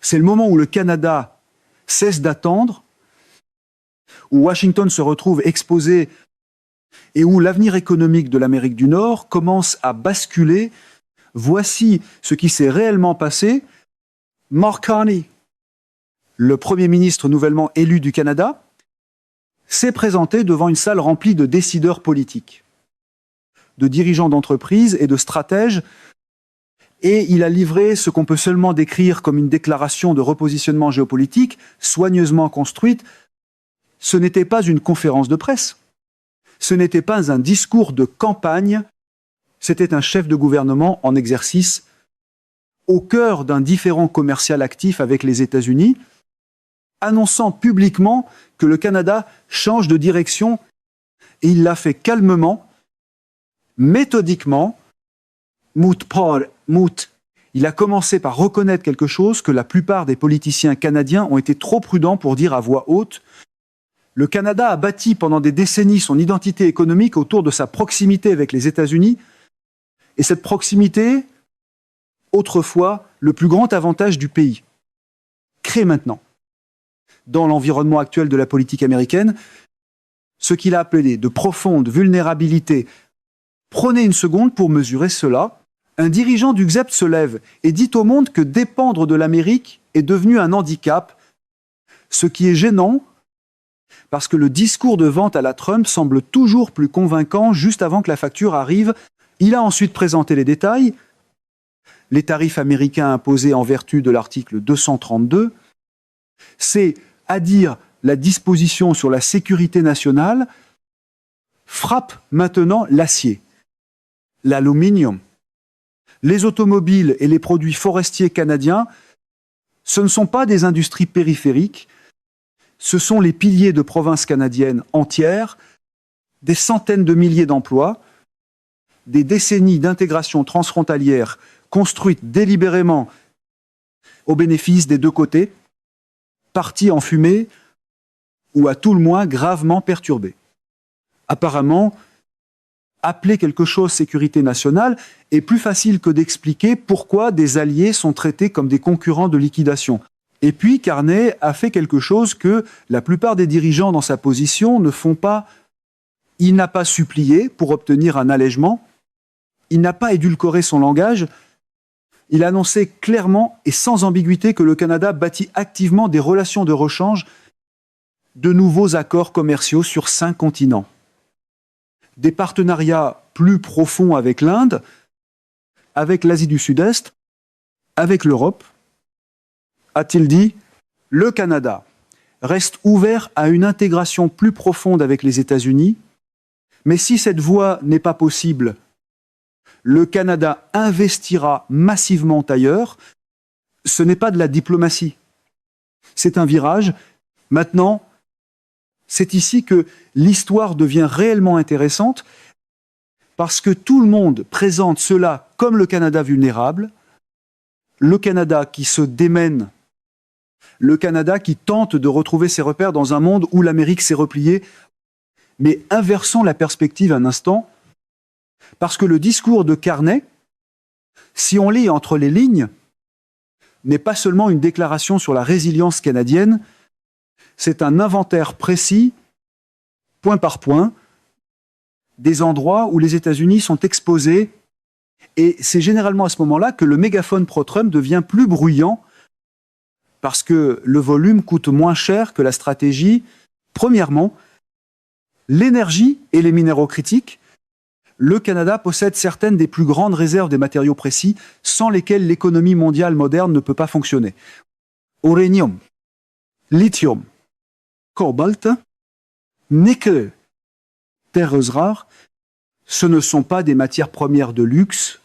C'est le moment où le Canada cesse d'attendre, où Washington se retrouve exposé et où l'avenir économique de l'Amérique du Nord commence à basculer. Voici ce qui s'est réellement passé. Mark Carney, le Premier ministre nouvellement élu du Canada, s'est présenté devant une salle remplie de décideurs politiques, de dirigeants d'entreprises et de stratèges, et il a livré ce qu'on peut seulement décrire comme une déclaration de repositionnement géopolitique, soigneusement construite. Ce n'était pas une conférence de presse, ce n'était pas un discours de campagne, c'était un chef de gouvernement en exercice, au cœur d'un différend commercial actif avec les États-Unis, annonçant publiquement que le Canada change de direction, et il l'a fait calmement, méthodiquement, il a commencé par reconnaître quelque chose que la plupart des politiciens canadiens ont été trop prudents pour dire à voix haute. Le Canada a bâti pendant des décennies son identité économique autour de sa proximité avec les États-Unis, et cette proximité, autrefois, le plus grand avantage du pays, crée maintenant, dans l'environnement actuel de la politique américaine, ce qu'il a appelé de profonde vulnérabilité. Prenez une seconde pour mesurer cela. Un dirigeant du XEP se lève et dit au monde que dépendre de l'Amérique est devenu un handicap, ce qui est gênant parce que le discours de vente à la Trump semble toujours plus convaincant juste avant que la facture arrive. Il a ensuite présenté les détails, les tarifs américains imposés en vertu de l'article 232, c'est à dire la disposition sur la sécurité nationale, frappe maintenant l'acier, l'aluminium. Les automobiles et les produits forestiers canadiens, ce ne sont pas des industries périphériques, ce sont les piliers de provinces canadiennes entières, des centaines de milliers d'emplois, des décennies d'intégration transfrontalière construites délibérément au bénéfice des deux côtés, parties en fumée ou à tout le moins gravement perturbées. Apparemment, appeler quelque chose sécurité nationale est plus facile que d'expliquer pourquoi des alliés sont traités comme des concurrents de liquidation. Et puis, Carney a fait quelque chose que la plupart des dirigeants dans sa position ne font pas. Il n'a pas supplié pour obtenir un allègement, il n'a pas édulcoré son langage, il a annoncé clairement et sans ambiguïté que le Canada bâtit activement des relations de rechange, de nouveaux accords commerciaux sur 5 continents. Des partenariats plus profonds avec l'Inde, avec l'Asie du Sud-Est, avec l'Europe. A-t-il dit, le Canada reste ouvert à une intégration plus profonde avec les États-Unis, mais si cette voie n'est pas possible, le Canada investira massivement ailleurs. Ce n'est pas de la diplomatie, c'est un virage. Maintenant, c'est ici que l'histoire devient réellement intéressante parce que tout le monde présente cela comme le Canada vulnérable, le Canada qui se démène, le Canada qui tente de retrouver ses repères dans un monde où l'Amérique s'est repliée. Mais inversons la perspective un instant, parce que le discours de Carney, si on lit entre les lignes, n'est pas seulement une déclaration sur la résilience canadienne, c'est un inventaire précis, point par point, des endroits où les États-Unis sont exposés. Et c'est généralement à ce moment-là que le mégaphone pro-Trump devient plus bruyant, parce que le volume coûte moins cher que la stratégie. Premièrement, l'énergie et les minéraux critiques. Le Canada possède certaines des plus grandes réserves des matériaux précis, sans lesquels l'économie mondiale moderne ne peut pas fonctionner. Uranium, lithium, cobalt, nickel, terres rares, ce ne sont pas des matières premières de luxe,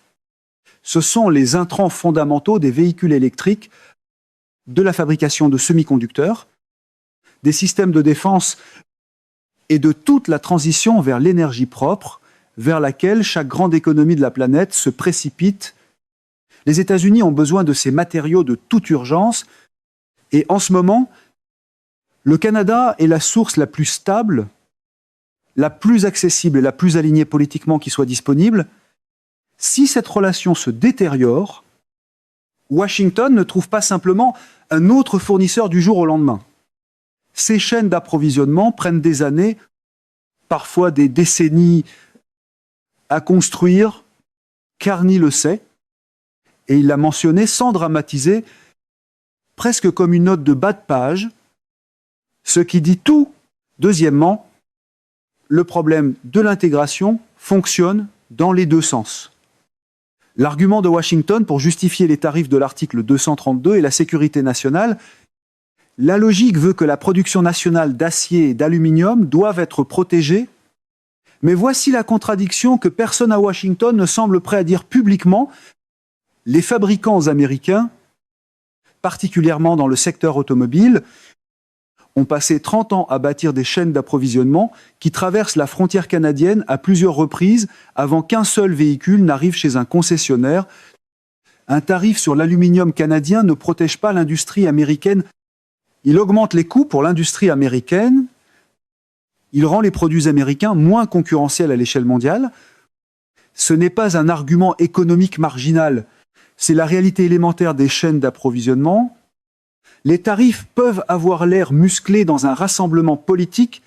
ce sont les intrants fondamentaux des véhicules électriques, de la fabrication de semi-conducteurs, des systèmes de défense et de toute la transition vers l'énergie propre, vers laquelle chaque grande économie de la planète se précipite. Les États-Unis ont besoin de ces matériaux de toute urgence, et en ce moment, le Canada est la source la plus stable, la plus accessible et la plus alignée politiquement qui soit disponible. Si cette relation se détériore, Washington ne trouve pas simplement un autre fournisseur du jour au lendemain. Ces chaînes d'approvisionnement prennent des années, parfois des décennies à construire. Carney le sait, et il l'a mentionné sans dramatiser, presque comme une note de bas de page, ce qui dit tout. Deuxièmement, le problème de l'intégration fonctionne dans les deux sens. L'argument de Washington pour justifier les tarifs de l'article 232 est la sécurité nationale. La logique veut que la production nationale d'acier et d'aluminium doive être protégée, mais voici la contradiction que personne à Washington ne semble prêt à dire publiquement. Les fabricants américains, particulièrement dans le secteur automobile, ont passé 30 ans à bâtir des chaînes d'approvisionnement qui traversent la frontière canadienne à plusieurs reprises avant qu'un seul véhicule n'arrive chez un concessionnaire. Un tarif sur l'aluminium canadien ne protège pas l'industrie américaine. Il augmente les coûts pour l'industrie américaine. Il rend les produits américains moins concurrentiels à l'échelle mondiale. Ce n'est pas un argument économique marginal, c'est la réalité élémentaire des chaînes d'approvisionnement. Les tarifs peuvent avoir l'air musclés dans un rassemblement politique,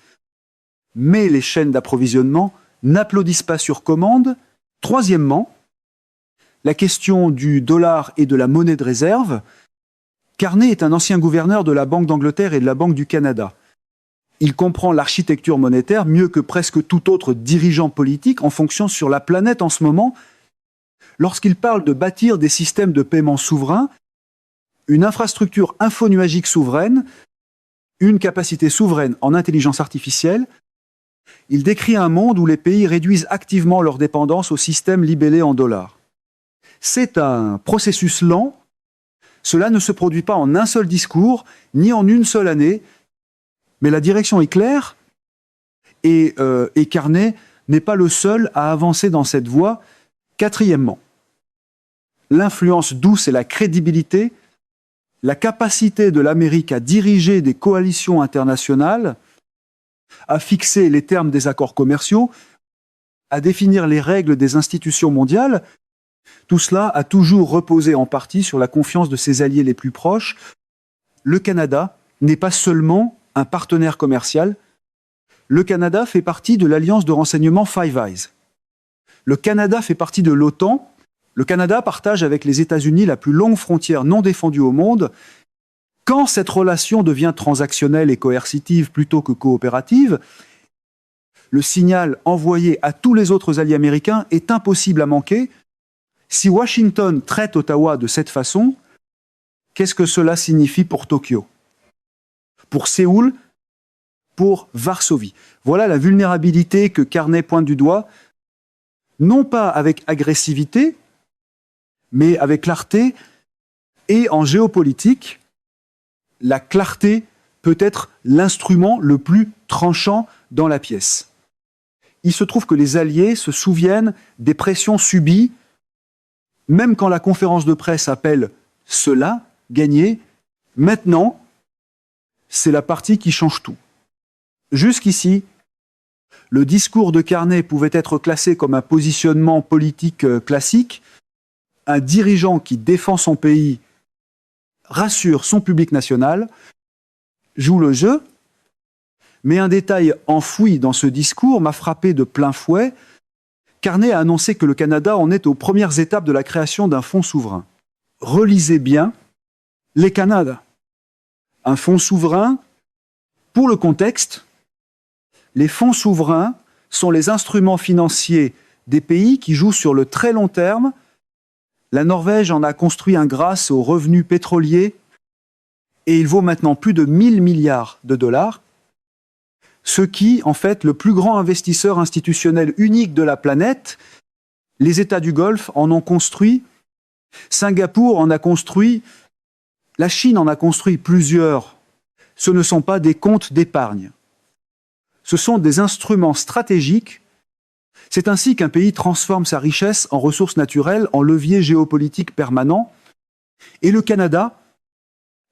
mais les chaînes d'approvisionnement n'applaudissent pas sur commande. Troisièmement, la question du dollar et de la monnaie de réserve. Carney est un ancien gouverneur de la Banque d'Angleterre et de la Banque du Canada. Il comprend l'architecture monétaire mieux que presque tout autre dirigeant politique en fonction sur la planète en ce moment. Lorsqu'il parle de bâtir des systèmes de paiement souverains, une infrastructure infonuagique souveraine, une capacité souveraine en intelligence artificielle, il décrit un monde où les pays réduisent activement leur dépendance au système libellé en dollars. C'est un processus lent. Cela ne se produit pas en un seul discours, ni en une seule année, mais la direction est claire et Carney n'est pas le seul à avancer dans cette voie. Quatrièmement, l'influence douce et la crédibilité, la capacité de l'Amérique à diriger des coalitions internationales, à fixer les termes des accords commerciaux, à définir les règles des institutions mondiales, tout cela a toujours reposé en partie sur la confiance de ses alliés les plus proches. Le Canada n'est pas seulement un partenaire commercial. Le Canada fait partie de l'alliance de renseignement Five Eyes. Le Canada fait partie de l'OTAN. Le Canada partage avec les États-Unis la plus longue frontière non défendue au monde. Quand cette relation devient transactionnelle et coercitive plutôt que coopérative, le signal envoyé à tous les autres alliés américains est impossible à manquer. Si Washington traite Ottawa de cette façon, qu'est-ce que cela signifie pour Tokyo, pour Séoul, pour Varsovie? Voilà la vulnérabilité que Carney pointe du doigt, non pas avec agressivité, mais avec clarté. Et en géopolitique, la clarté peut être l'instrument le plus tranchant dans la pièce. Il se trouve que les Alliés se souviennent des pressions subies, même quand la conférence de presse appelle cela gagné. Maintenant, c'est la partie qui change tout. Jusqu'ici, le discours de Carney pouvait être classé comme un positionnement politique classique. Un dirigeant qui défend son pays, rassure son public national, joue le jeu. Mais un détail enfoui dans ce discours m'a frappé de plein fouet. Carney a annoncé que le Canada en est aux premières étapes de la création d'un fonds souverain. Relisez bien les Canada. Un fonds souverain, pour le contexte, les fonds souverains sont les instruments financiers des pays qui jouent sur le très long terme. La Norvège en a construit un grâce aux revenus pétroliers et il vaut maintenant plus de 1000 milliards de dollars, ce qui, en fait, le plus grand investisseur institutionnel unique de la planète. Les États du Golfe en ont construit, Singapour en a construit, la Chine en a construit plusieurs. Ce ne sont pas des comptes d'épargne. Ce sont des instruments stratégiques. C'est ainsi qu'un pays transforme sa richesse en ressources naturelles, en levier géopolitique permanent. Et le Canada,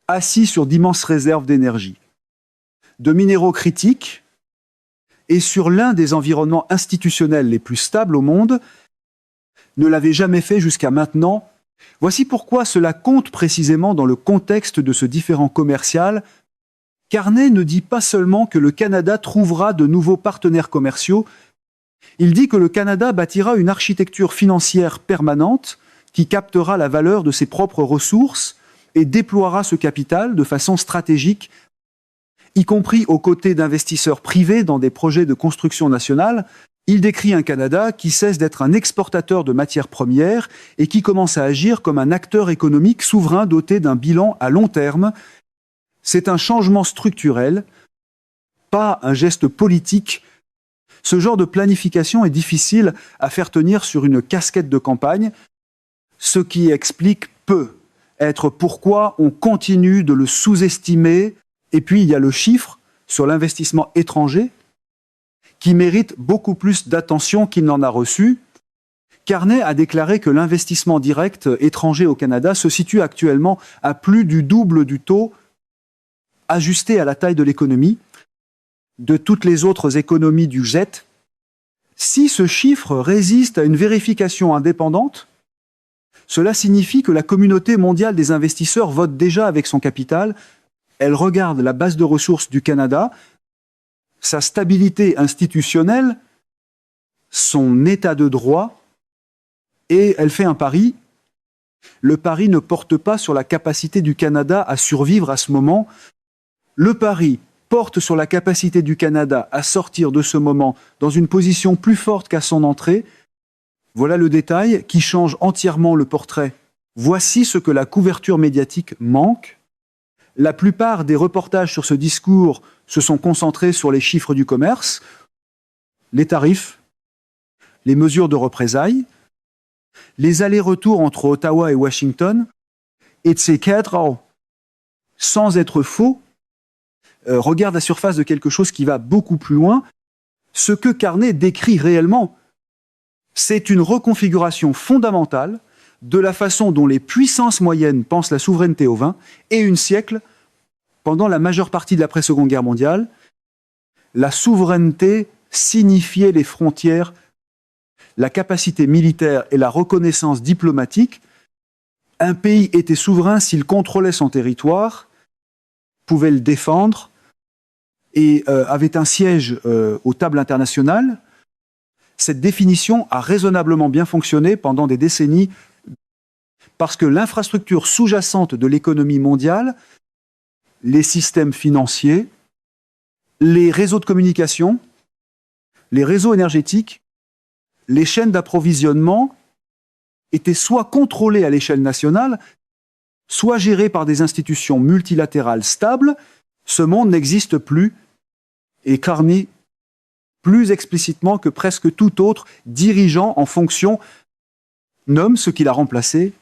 assis sur d'immenses réserves d'énergie, de minéraux critiques, et sur l'un des environnements institutionnels les plus stables au monde, ne l'avait jamais fait jusqu'à maintenant Voici pourquoi cela compte précisément dans le contexte de ce différend commercial. Carney ne dit pas seulement que le Canada trouvera de nouveaux partenaires commerciaux, il dit que le Canada bâtira une architecture financière permanente qui captera la valeur de ses propres ressources et déploiera ce capital de façon stratégique, y compris aux côtés d'investisseurs privés dans des projets de construction nationale. Il décrit un Canada qui cesse d'être un exportateur de matières premières et qui commence à agir comme un acteur économique souverain doté d'un bilan à long terme. C'est un changement structurel, pas un geste politique. Ce genre de planification est difficile à faire tenir sur une casquette de campagne, ce qui explique peut être pourquoi on continue de le sous-estimer. Et puis il y a le chiffre sur l'investissement étranger qui mérite beaucoup plus d'attention qu'il n'en a reçu. Carney a déclaré que l'investissement direct étranger au Canada se situe actuellement à plus du double du taux ajusté à la taille de l'économie de toutes les autres économies du G7. Si ce chiffre résiste à une vérification indépendante, cela signifie que la communauté mondiale des investisseurs vote déjà avec son capital. Elle regarde la base de ressources du Canada, sa stabilité institutionnelle, son état de droit, et elle fait un pari. Le pari ne porte pas sur la capacité du Canada à survivre à ce moment. Le pari porte sur la capacité du Canada à sortir de ce moment dans une position plus forte qu'à son entrée. Voilà le détail qui change entièrement le portrait. Voici ce que la couverture médiatique manque. La plupart des reportages sur ce discours se sont concentrés sur les chiffres du commerce, les tarifs, les mesures de représailles, les allers-retours entre Ottawa et Washington, etc. Sans être faux, regarde la surface de quelque chose qui va beaucoup plus loin. Ce que Carney décrit réellement, c'est une reconfiguration fondamentale de la façon dont les puissances moyennes pensent la souveraineté au vin, et une siècle, pendant la majeure partie de l'après-Seconde Guerre mondiale, la souveraineté signifiait les frontières, la capacité militaire et la reconnaissance diplomatique. Un pays était souverain s'il contrôlait son territoire, pouvait le défendre et avait un siège aux tables internationales. Cette définition a raisonnablement bien fonctionné pendant des décennies parce que l'infrastructure sous-jacente de l'économie mondiale, les systèmes financiers, les réseaux de communication, les réseaux énergétiques, les chaînes d'approvisionnement étaient soit contrôlés à l'échelle nationale, soit gérés par des institutions multilatérales stables. Ce monde n'existe plus, et Carney, plus explicitement que presque tout autre dirigeant en fonction, nomme ce qu'il a remplacé.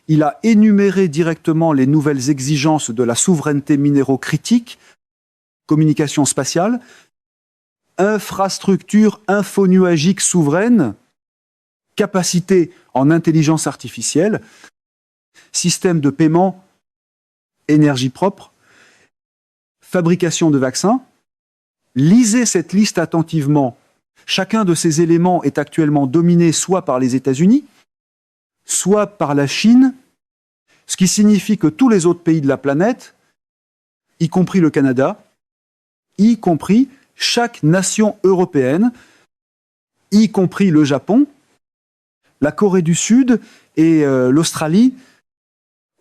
Il a énuméré directement les nouvelles exigences de la souveraineté minéraux-critique, communication spatiale, infrastructure infonuagique souveraine, capacité en intelligence artificielle, système de paiement, énergie propre, fabrication de vaccins. Lisez cette liste attentivement. Chacun de ces éléments est actuellement dominé soit par les États-Unis, soit par la Chine, ce qui signifie que tous les autres pays de la planète, y compris le Canada, y compris chaque nation européenne, y compris le Japon, la Corée du Sud et l'Australie,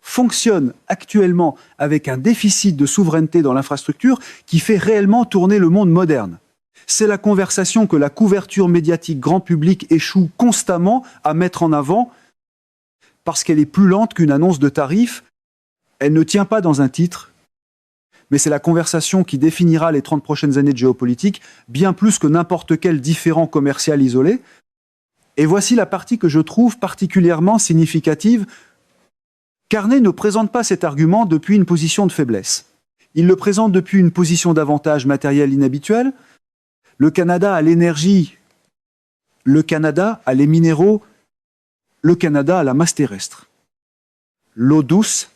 fonctionnent actuellement avec un déficit de souveraineté dans l'infrastructure qui fait réellement tourner le monde moderne. C'est la conversation que la couverture médiatique grand public échoue constamment à mettre en avant parce qu'elle est plus lente qu'une annonce de tarifs. Elle ne tient pas dans un titre, mais c'est la conversation qui définira les 30 prochaines années de géopolitique, bien plus que n'importe quel différend commercial isolé. Et voici la partie que je trouve particulièrement significative. Carney ne présente pas cet argument depuis une position de faiblesse. Il le présente depuis une position d'avantage matériel inhabituel. Le Canada a l'énergie, le Canada a les minéraux, le Canada a la masse terrestre, l'eau douce,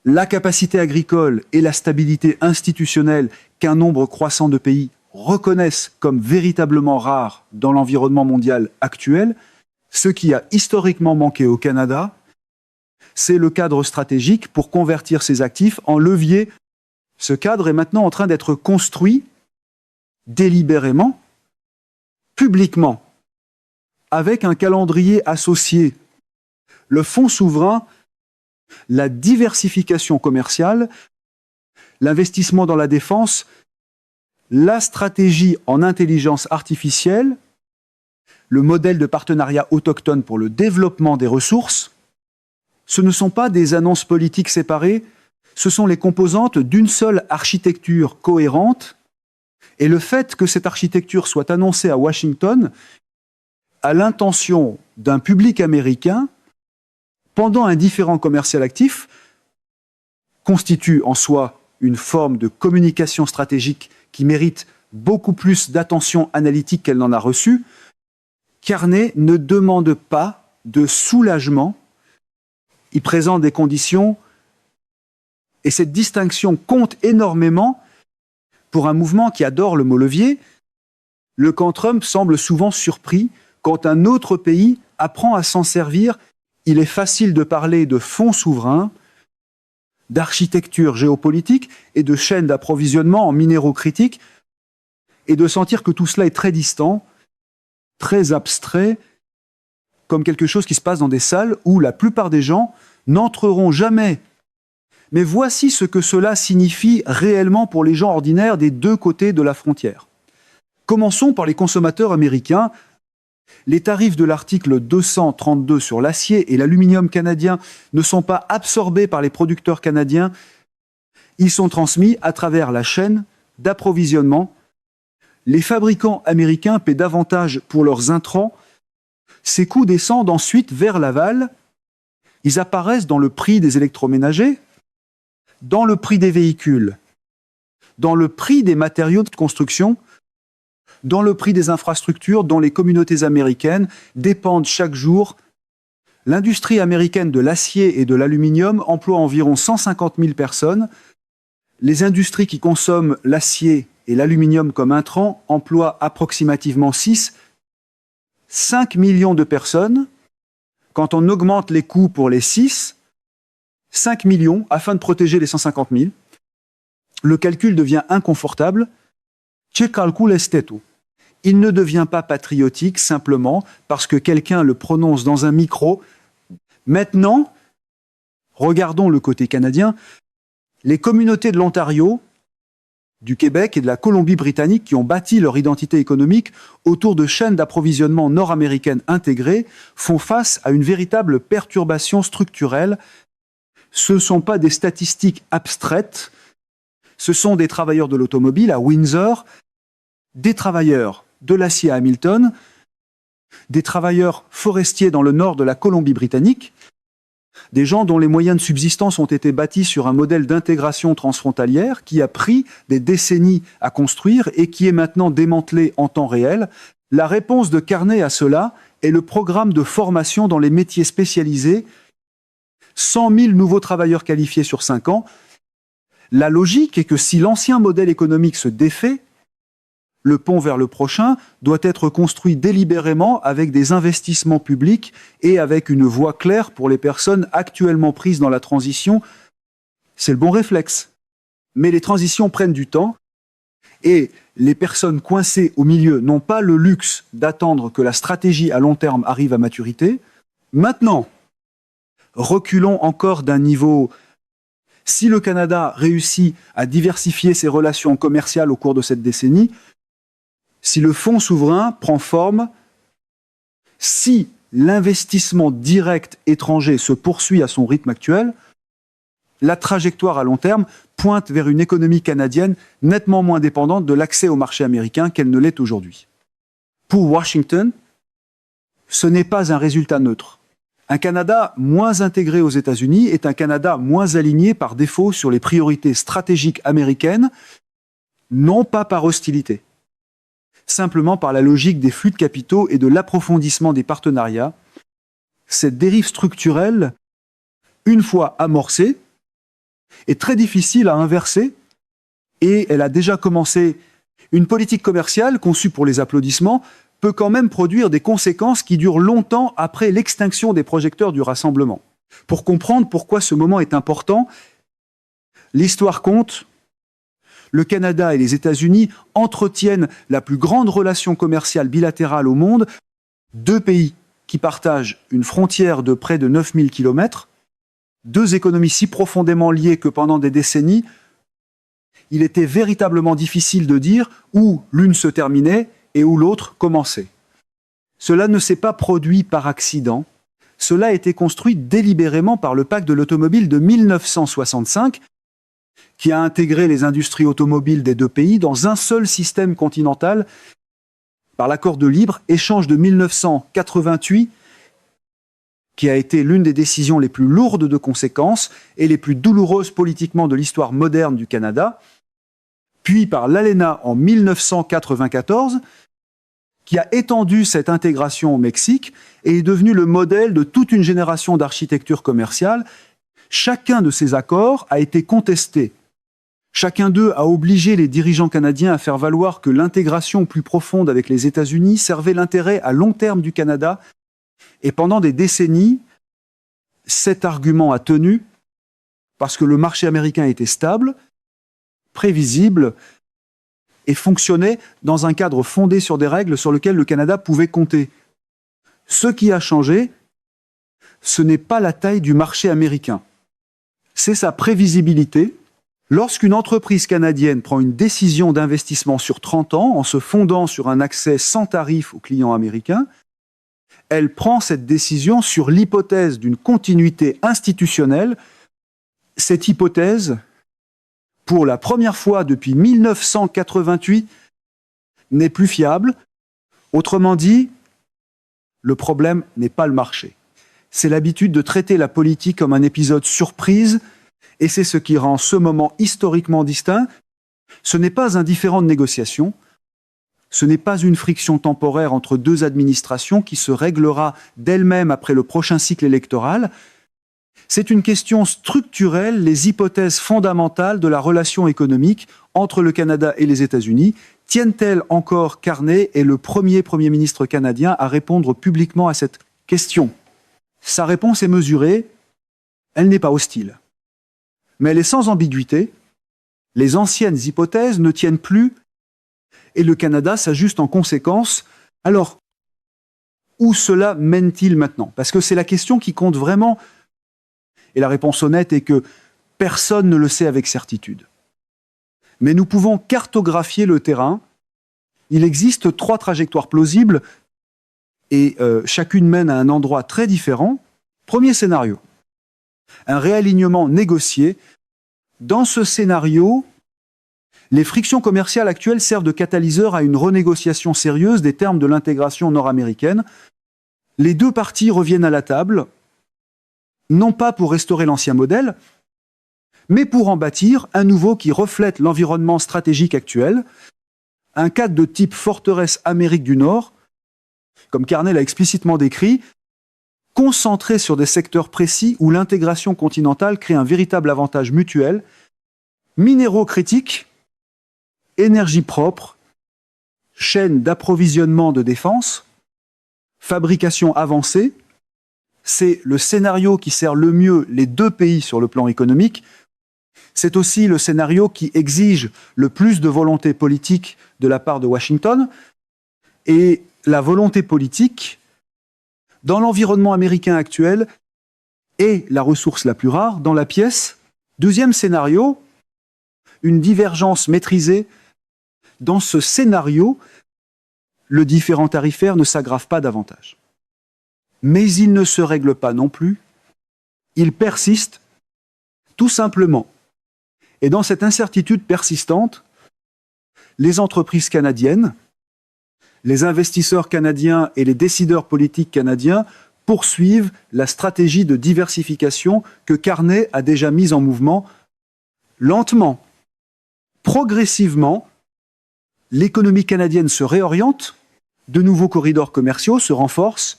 la capacité agricole et la stabilité institutionnelle qu'un nombre croissant de pays reconnaissent comme véritablement rares dans l'environnement mondial actuel. Ce qui a historiquement manqué au Canada, c'est le cadre stratégique pour convertir ces actifs en levier. Ce cadre est maintenant en train d'être construit délibérément, publiquement, avec un calendrier associé. Le fonds souverain, la diversification commerciale, l'investissement dans la défense, la stratégie en intelligence artificielle, le modèle de partenariat autochtone pour le développement des ressources, ce ne sont pas des annonces politiques séparées, ce sont les composantes d'une seule architecture cohérente. Et le fait que cette architecture soit annoncée à Washington a l'intention d'un public américain, pendant un différend commercial actif, constitue en soi une forme de communication stratégique qui mérite beaucoup plus d'attention analytique qu'elle n'en a reçu. Carney ne demande pas de soulagement, il présente des conditions, et cette distinction compte énormément pour un mouvement qui adore le mot levier. Le camp Trump semble souvent surpris quand un autre pays apprend à s'en servir. Il est facile de parler de fonds souverains, d'architecture géopolitique et de chaînes d'approvisionnement en minéraux critiques, et de sentir que tout cela est très distant, très abstrait, comme quelque chose qui se passe dans des salles où la plupart des gens n'entreront jamais. Mais voici ce que cela signifie réellement pour les gens ordinaires des deux côtés de la frontière. Commençons par les consommateurs américains. Les tarifs de l'article 232 sur l'acier et l'aluminium canadien ne sont pas absorbés par les producteurs canadiens. Ils sont transmis à travers la chaîne d'approvisionnement. Les fabricants américains paient davantage pour leurs intrants. Ces coûts descendent ensuite vers l'aval. Ils apparaissent dans le prix des électroménagers, dans le prix des véhicules, dans le prix des matériaux de construction, dans le prix des infrastructures dont les communautés américaines dépendent chaque jour. L'industrie américaine de l'acier et de l'aluminium emploie environ 150 000 personnes. Les industries qui consomment l'acier et l'aluminium comme intrants emploient approximativement 5 millions de personnes. Quand on augmente les coûts pour les 5 millions afin de protéger les 150 000, le calcul devient inconfortable. Ce calcul est tout. Il ne devient pas patriotique simplement parce que quelqu'un le prononce dans un micro. Maintenant, regardons le côté canadien. Les communautés de l'Ontario, du Québec et de la Colombie-Britannique qui ont bâti leur identité économique autour de chaînes d'approvisionnement nord-américaines intégrées font face à une véritable perturbation structurelle. Ce ne sont pas des statistiques abstraites, ce sont des travailleurs de l'automobile à Windsor, des travailleurs de l'acier à Hamilton, des travailleurs forestiers dans le nord de la Colombie-Britannique, des gens dont les moyens de subsistance ont été bâtis sur un modèle d'intégration transfrontalière qui a pris des décennies à construire et qui est maintenant démantelé en temps réel. La réponse de Carney à cela est le programme de formation dans les métiers spécialisés, 100 000 nouveaux travailleurs qualifiés sur 5 ans. La logique est que si l'ancien modèle économique se défait, le pont vers le prochain doit être construit délibérément avec des investissements publics et avec une voie claire pour les personnes actuellement prises dans la transition. C'est le bon réflexe. Mais les transitions prennent du temps et les personnes coincées au milieu n'ont pas le luxe d'attendre que la stratégie à long terme arrive à maturité. Maintenant, reculons encore d'un niveau. Si le Canada réussit à diversifier ses relations commerciales au cours de cette décennie, si le fonds souverain prend forme, si l'investissement direct étranger se poursuit à son rythme actuel, la trajectoire à long terme pointe vers une économie canadienne nettement moins dépendante de l'accès au marché américain qu'elle ne l'est aujourd'hui. Pour Washington, ce n'est pas un résultat neutre. Un Canada moins intégré aux États-Unis est un Canada moins aligné par défaut sur les priorités stratégiques américaines, non pas par hostilité, simplement par la logique des flux de capitaux et de l'approfondissement des partenariats. Cette dérive structurelle, une fois amorcée, est très difficile à inverser et elle a déjà commencé. Une politique commerciale conçue pour les applaudissements peut quand même produire des conséquences qui durent longtemps après l'extinction des projecteurs du rassemblement. Pour comprendre pourquoi ce moment est important, l'histoire compte, le Canada et les États-Unis entretiennent la plus grande relation commerciale bilatérale au monde, deux pays qui partagent une frontière de près de 9000 km, deux économies si profondément liées que pendant des décennies, il était véritablement difficile de dire où l'une se terminait et où l'autre commençait. Cela ne s'est pas produit par accident, cela a été construit délibérément par le pacte de l'automobile de 1965, qui a intégré les industries automobiles des deux pays dans un seul système continental par l'accord de libre-échange de 1988, qui a été l'une des décisions les plus lourdes de conséquences et les plus douloureuses politiquement de l'histoire moderne du Canada, puis par l'ALENA en 1994, qui a étendu cette intégration au Mexique et est devenu le modèle de toute une génération d'architecture commerciale. Chacun de ces accords a été contesté. Chacun d'eux a obligé les dirigeants canadiens à faire valoir que l'intégration plus profonde avec les États-Unis servait l'intérêt à long terme du Canada. Et pendant des décennies, cet argument a tenu parce que le marché américain était stable, prévisible et fonctionnait dans un cadre fondé sur des règles sur lesquelles le Canada pouvait compter. Ce qui a changé, ce n'est pas la taille du marché américain, c'est sa prévisibilité. Lorsqu'une entreprise canadienne prend une décision d'investissement sur 30 ans en se fondant sur un accès sans tarif aux clients américains, elle prend cette décision sur l'hypothèse d'une continuité institutionnelle. Cette hypothèse, pour la première fois depuis 1988, n'est plus fiable. Autrement dit, le problème n'est pas le marché. C'est l'habitude de traiter la politique comme un épisode surprise, et c'est ce qui rend ce moment historiquement distinct. Ce n'est pas un différend de négociation, ce n'est pas une friction temporaire entre deux administrations qui se réglera d'elle-même après le prochain cycle électoral. C'est une question structurelle, les hypothèses fondamentales de la relation économique entre le Canada et les États-Unis. Tiennent-elles encore Carney est le premier Premier ministre canadien à répondre publiquement à cette question? Sa réponse est mesurée, elle n'est pas hostile. Mais elle est sans ambiguïté, les anciennes hypothèses ne tiennent plus et le Canada s'ajuste en conséquence. Alors, où cela mène-t-il maintenant? Parce que c'est la question qui compte vraiment. Et la réponse honnête est que personne ne le sait avec certitude. Mais nous pouvons cartographier le terrain. Il existe 3 trajectoires plausibles et chacune mène à un endroit très différent. Premier scénario, un réalignement négocié. Dans ce scénario, les frictions commerciales actuelles servent de catalyseur à une renégociation sérieuse des termes de l'intégration nord-américaine. Les deux parties reviennent à la table, non pas pour restaurer l'ancien modèle, mais pour en bâtir un nouveau qui reflète l'environnement stratégique actuel, un cadre de type forteresse Amérique du Nord, comme Carney l'a explicitement décrit, concentré sur des secteurs précis où l'intégration continentale crée un véritable avantage mutuel, minéraux critiques, énergie propre, chaîne d'approvisionnement de défense, fabrication avancée. C'est le scénario qui sert le mieux les deux pays sur le plan économique. C'est aussi le scénario qui exige le plus de volonté politique de la part de Washington. Et la volonté politique, dans l'environnement américain actuel, est la ressource la plus rare dans la pièce. Deuxième scénario, une divergence maîtrisée. Dans ce scénario, le différend tarifaire ne s'aggrave pas davantage. Mais il ne se règle pas non plus. Il persiste, tout simplement. Et dans cette incertitude persistante, les entreprises canadiennes, les investisseurs canadiens et les décideurs politiques canadiens poursuivent la stratégie de diversification que Carney a déjà mise en mouvement lentement, progressivement. L'économie canadienne se réoriente, de nouveaux corridors commerciaux se renforcent,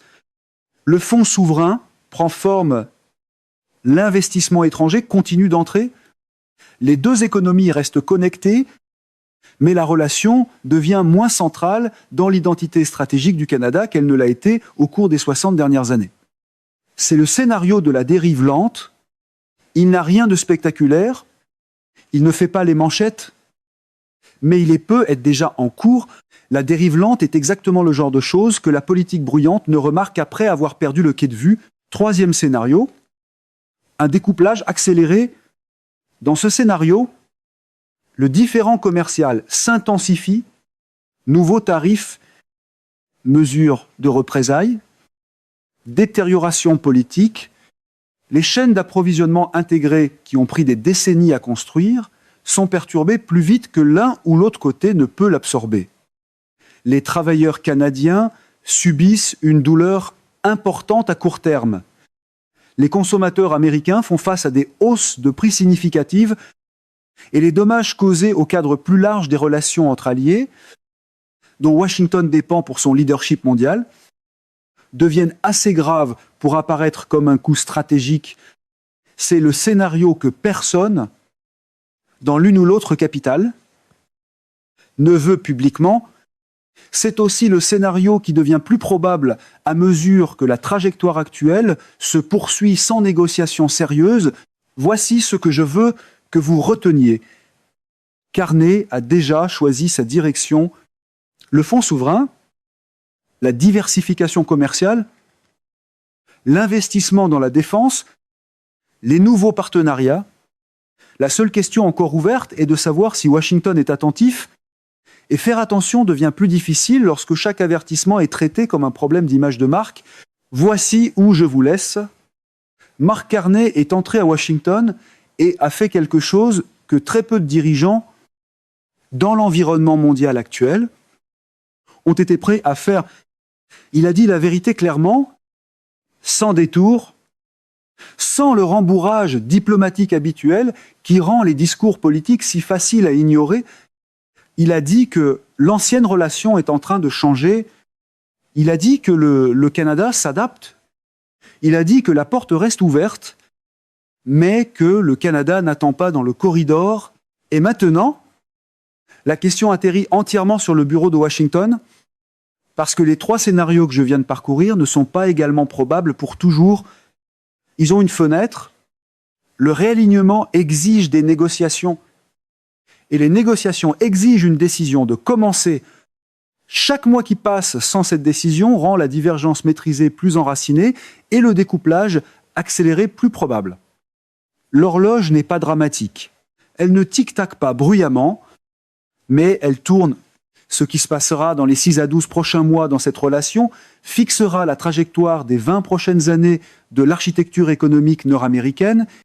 le fonds souverain prend forme, l'investissement étranger continue d'entrer, les deux économies restent connectées mais la relation devient moins centrale dans l'identité stratégique du Canada qu'elle ne l'a été au cours des 60 dernières années. C'est le scénario de la dérive lente. Il n'a rien de spectaculaire, il ne fait pas les manchettes, mais il peut être déjà en cours. La dérive lente est exactement le genre de chose que la politique bruyante ne remarque qu'après avoir perdu le quai de vue. Troisième scénario, un découplage accéléré. Dans ce scénario, le différend commercial s'intensifie, nouveaux tarifs, mesures de représailles, détérioration politique. Les chaînes d'approvisionnement intégrées qui ont pris des décennies à construire sont perturbées plus vite que l'un ou l'autre côté ne peut l'absorber. Les travailleurs canadiens subissent une douleur importante à court terme. Les consommateurs américains font face à des hausses de prix significatives et les dommages causés au cadre plus large des relations entre alliés, dont Washington dépend pour son leadership mondial, deviennent assez graves pour apparaître comme un coup stratégique. C'est le scénario que personne, dans l'une ou l'autre capitale, ne veut publiquement. C'est aussi le scénario qui devient plus probable à mesure que la trajectoire actuelle se poursuit sans négociation sérieuse. Voici ce que je veux que vous reteniez. Carney a déjà choisi sa direction. Le fonds souverain, la diversification commerciale, l'investissement dans la défense, les nouveaux partenariats. La seule question encore ouverte est de savoir si Washington est attentif. Et faire attention devient plus difficile lorsque chaque avertissement est traité comme un problème d'image de marque. Voici où je vous laisse. Mark Carney est entré à Washington et a fait quelque chose que très peu de dirigeants dans l'environnement mondial actuel ont été prêts à faire. Il a dit la vérité clairement, sans détour, sans le rembourrage diplomatique habituel qui rend les discours politiques si faciles à ignorer. Il a dit que l'ancienne relation est en train de changer. Il a dit que le Canada s'adapte. Il a dit que la porte reste ouverte, mais que le Canada n'attend pas dans le corridor. Et maintenant, la question atterrit entièrement sur le bureau de Washington, parce que les trois scénarios que je viens de parcourir ne sont pas également probables pour toujours. Ils ont une fenêtre. Le réalignement exige des négociations. Et les négociations exigent une décision de commencer. Chaque mois qui passe sans cette décision rend la divergence maîtrisée plus enracinée et le découplage accéléré plus probable. L'horloge n'est pas dramatique. Elle ne tic-tac pas bruyamment, mais elle tourne. Ce qui se passera dans les 6 à 12 prochains mois dans cette relation fixera la trajectoire des 20 prochaines années de l'architecture économique nord-américaine